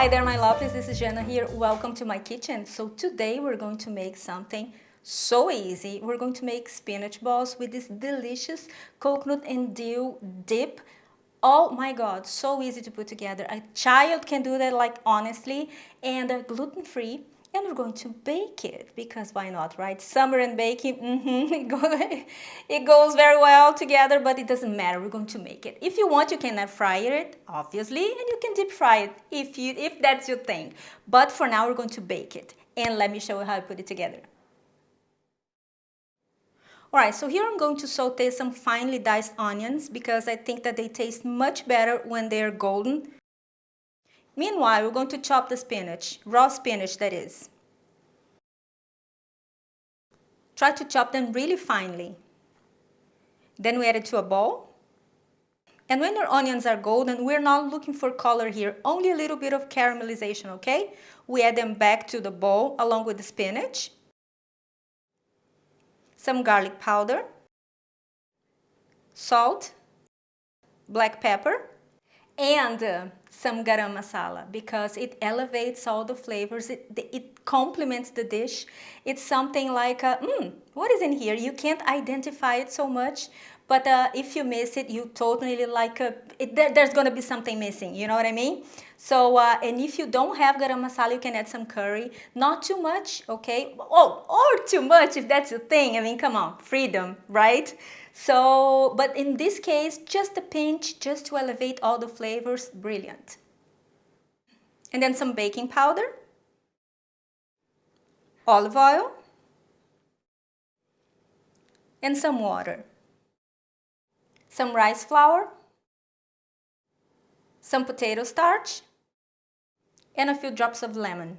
Hi there, my loves. This is Jana here. Welcome to my kitchen. So today we're going to make something so easy. We're going to make spinach balls with this delicious coconut and dill dip. Oh my God, so easy to put together. A child can do that, like, honestly, and gluten-free. And we're going to bake it because why not, right? Summer and baking, it goes very well together, but it doesn't matter. We're going to make it. If you want, you can air fry it, obviously, and you can deep fry it if that's your thing. But for now, we're going to bake it. And let me show you how I put it together. All right, so here I'm going to saute some finely diced onions because I think that they taste much better when they're golden. Meanwhile, we're going to chop the spinach, raw spinach that is. Try to chop them really finely. Then we add it to a bowl. And when your onions are golden, we're not looking for color here, only a little bit of caramelization, okay? We add them back to the bowl along with the spinach, some garlic powder, salt, black pepper, and some garam masala because it elevates all the flavors. It complements the dish. It's something like, what is in here? You can't identify it so much, but if you miss it, you totally like, there's going to be something missing, you know what I mean? So, and if you don't have garam masala, you can add some curry. Not too much, okay? Oh, or too much if that's your thing. I mean, come on, freedom, right? So, but in this case, just a pinch, just to elevate all the flavors. Brilliant. And then some baking powder, olive oil, and some water. Some rice flour, some potato starch, and a few drops of lemon.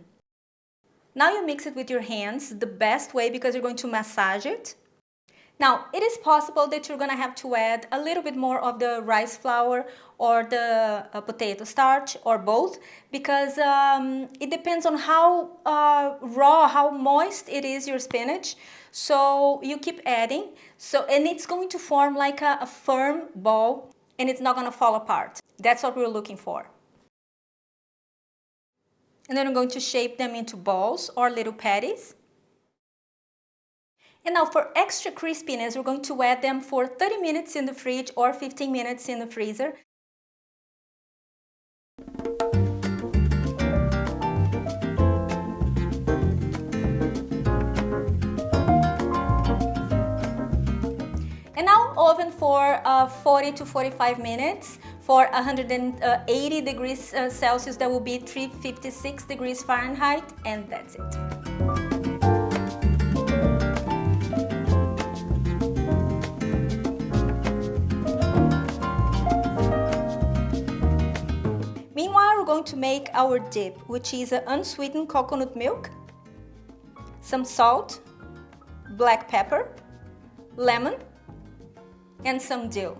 Now you mix it with your hands, the best way because you're going to massage it. Now, it is possible that you're going to have to add a little bit more of the rice flour or the potato starch or both because it depends on how raw, how moist it is, your spinach. So you keep adding. And it's going to form like a firm ball and it's not going to fall apart. That's what we're looking for. And then I'm going to shape them into balls or little patties. And now for extra crispiness, we're going to add them for 30 minutes in the fridge or 15 minutes in the freezer. And now oven for 40 to 45 minutes for 180 degrees Celsius. That will be 356 degrees Fahrenheit, and that's it. We're going to make our dip, which is unsweetened coconut milk, some salt, black pepper, lemon, and some dill.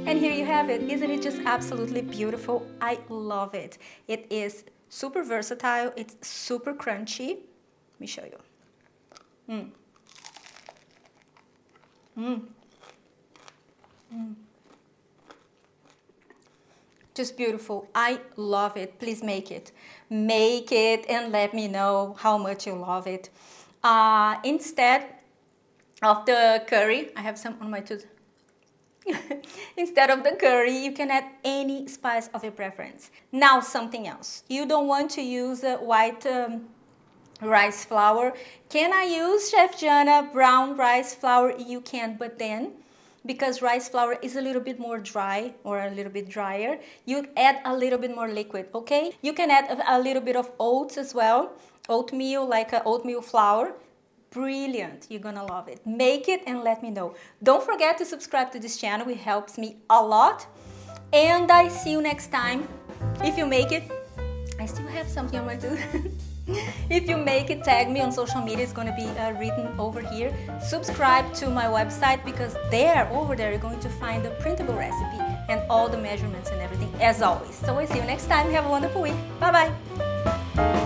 And here you have it. Isn't it just absolutely beautiful? I love it. It is super versatile. It's super crunchy. Let me show you. Just beautiful. I love it. Please make it. Make it and let me know how much you love it. Instead of the curry, I have some on my tooth. Instead of the curry, you can add any spice of your preference. Now something else. You don't want to use white rice flour. Can I use, Chef Jana, brown rice flour? You can, but then because rice flour is a little bit more dry or a little bit drier, you add a little bit more liquid, okay? You can add a little bit of oats as well, oatmeal, like a oatmeal flour. Brilliant, you're gonna love it. Make it and let me know. Don't forget to subscribe to this channel, it helps me a lot. And I see you next time. If you make it, I still have something on my tooth. If you make it, tag me on social media, it's gonna be written over here. Subscribe to my website, because over there, you're going to find the printable recipe and all the measurements and everything, as always. So I see you next time. Have a wonderful week. Bye-bye.